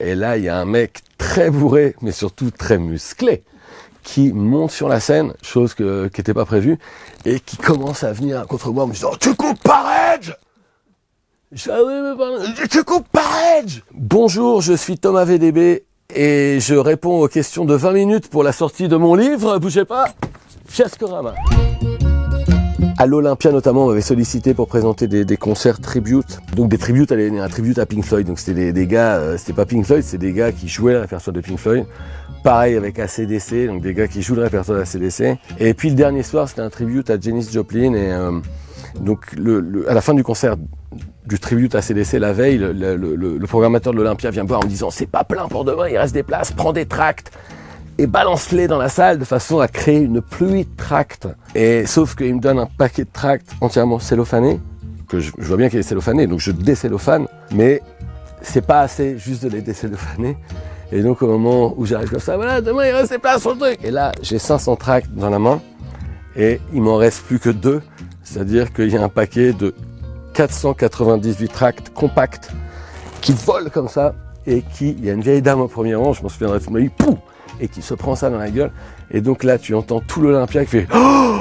et là, il y a un mec très bourré, mais surtout très musclé, qui monte sur la scène, chose qui n'était pas prévue, et qui commence à venir contre moi en me disant « Tu coupes par Edge !» Je dis « Ah oui, mais pardon, tu coupes par Edge !» Bonjour, je suis Thomas VDB, et je réponds aux questions de 20 minutes pour la sortie de mon livre, bougez pas, Fiascorama. À l'Olympia notamment, on m'avait sollicité pour présenter des concerts tribute. Donc des tributes, un tribute à Pink Floyd. Donc c'était des gars, c'était pas Pink Floyd, c'est des gars qui jouaient le répertoire de Pink Floyd. Pareil avec AC/DC, donc des gars qui jouent le répertoire de AC/DC. Et puis le dernier soir, c'était un tribute à Janis Joplin. Et donc à la fin du concert du tribute à AC/DC la veille, le programmateur de l'Olympia vient me voir en me disant « C'est pas plein pour demain, il reste des places, prends des tracts. » Et balance-les dans la salle de façon à créer une pluie de tracts. Et sauf qu'il me donne un paquet de tracts entièrement cellophanés, que je vois bien qu'il est cellophané, donc je décellophane, mais c'est pas assez juste de les décellophaner. Et donc au moment où j'arrive comme ça, voilà, demain il reste des places sur le truc. Et là, j'ai 500 tracts dans la main, et il m'en reste plus que 2, c'est-à-dire qu'il y a un paquet de 498 tracts compacts qui volent comme ça, et il y a une vieille dame au premier rang, je m'en souviendrai toute ma vie, pouf, et qui se prend ça dans la gueule. Et donc là, tu entends tout l'Olympia qui fait oh,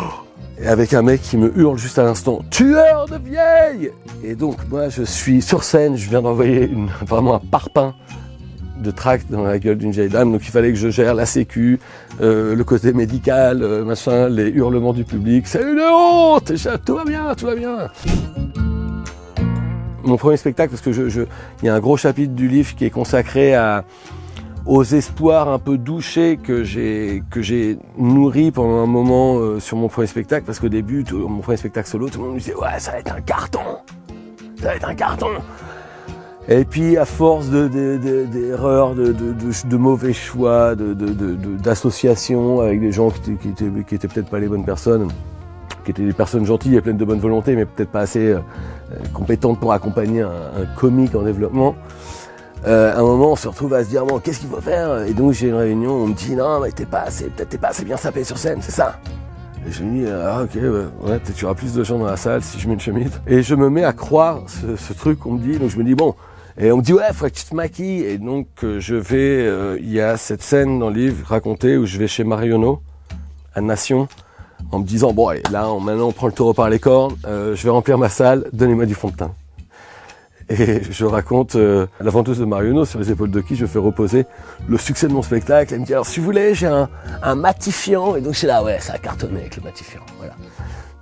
et avec un mec qui me hurle juste à l'instant « Tueur de vieilles !» Et donc, moi, je suis sur scène, je viens d'envoyer vraiment un parpaing de tracts dans la gueule d'une vieille dame. Donc, il fallait que je gère la sécu, le côté médical, machin, les hurlements du public. « C'est une honte ! Tout va bien, tout va bien !» Mon premier spectacle, parce que il y a un gros chapitre du livre qui est consacré aux espoirs un peu douchés que j'ai nourris pendant un moment sur mon premier spectacle, parce qu'au début, mon premier spectacle solo, tout le monde me disait « Ouais, ça va être un carton ! Ça va être un carton !» Et puis, à force d'erreurs, de mauvais choix, d'associations avec des gens qui étaient peut-être pas les bonnes personnes, qui étaient des personnes gentilles et pleines de bonne volonté, mais peut-être pas assez compétentes pour accompagner un comique en développement, à un moment, on se retrouve à se dire bon, qu'est-ce qu'il faut faire? Et donc j'ai une réunion, on me dit non, mais t'es pas assez bien sapé sur scène, c'est ça. Et je me dis ah ok, ouais, peut-être tu auras plus de gens dans la salle si je mets une chemise. Et je me mets à croire ce truc qu'on me dit, donc je me dis bon. Et on me dit ouais, faut que tu te maquilles. Et donc je vais, il y a cette scène dans le livre racontée où je vais chez Marionneau à Nation en me disant bon, allez, là maintenant on prend le taureau par les cornes, je vais remplir ma salle, donnez-moi du fond de teint. Et je raconte la vendeuse de Marionneau sur les épaules de qui je fais reposer le succès de mon spectacle. Elle me dit alors si vous voulez j'ai un matifiant. Et donc c'est là ouais ça a cartonné avec le matifiant. Voilà.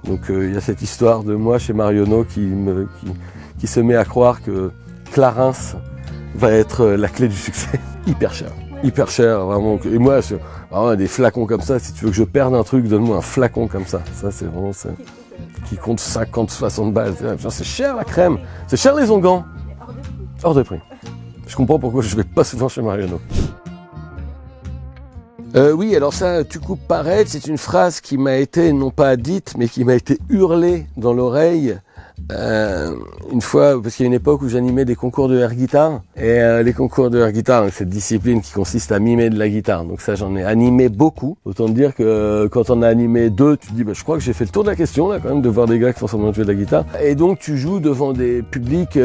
Donc il y a cette histoire de moi chez Marionneau qui se met à croire que Clarins va être la clé du succès. Hyper cher vraiment. Et moi vraiment des flacons comme ça, si tu veux que je perde un truc, donne-moi un flacon comme ça. Ça c'est vraiment ça. Qui compte 50, 60 balles. C'est cher la crème, c'est cher les onguents. Hors de prix. Je comprends pourquoi je vais pas souvent chez Marionneau. Oui, alors ça, tu coupes par Edge, c'est une phrase qui m'a été, non pas dite, mais qui m'a été hurlée dans l'oreille. Une fois, parce qu'il y a une époque où j'animais des concours de air guitare, et les concours de air guitare, cette discipline qui consiste à mimer de la guitare, donc ça j'en ai animé beaucoup, autant te dire que quand on a animé 2, tu te dis bah, je crois que j'ai fait le tour de la question là quand même, de voir des gars qui font semblant de jouer de la guitare, et donc tu joues devant des publics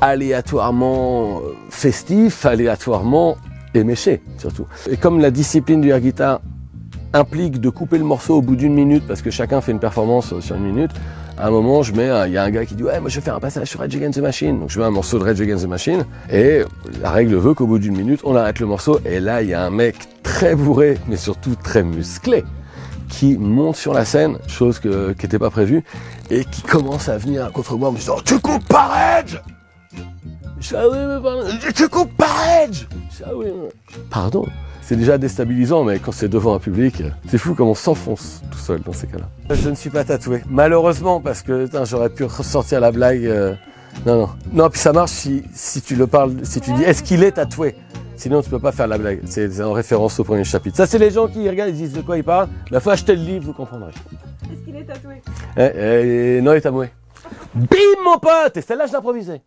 aléatoirement festifs, aléatoirement éméchés surtout. Et comme la discipline du air guitare implique de couper le morceau au bout d'1 minute, parce que chacun fait une performance sur 1 minute, à un moment, il y a un gars qui dit « Ouais, moi je vais faire un passage sur Rage Against the Machine ». Donc je mets un morceau de Rage Against the Machine, et la règle veut qu'au bout d'1 minute, on arrête le morceau, et là, il y a un mec très bourré, mais surtout très musclé, qui monte sur la scène, chose qui n'était pas prévue, et qui commence à venir contre moi en me disant « Tu coupes par Edge !» Je dis « Ah oui, mais pardon, tu coupes par Edge !» Je dis « Ah oui, mais... Pardon !» C'est déjà déstabilisant, mais quand c'est devant un public, c'est fou comme on s'enfonce tout seul dans ces cas-là. Je ne suis pas tatoué, malheureusement, parce que j'aurais pu ressortir la blague. Non, puis ça marche si tu le parles, si tu dis est-ce qu'il est tatoué. Sinon, tu peux pas faire la blague. C'est en référence au premier chapitre. Ça, c'est les gens qui regardent, ils disent de quoi ils parlent. La fois acheter le livre, vous comprendrez. Est-ce qu'il est tatoué? Non, il est tamoué. Bim, mon pote! Et celle-là, je l'ai improvisée.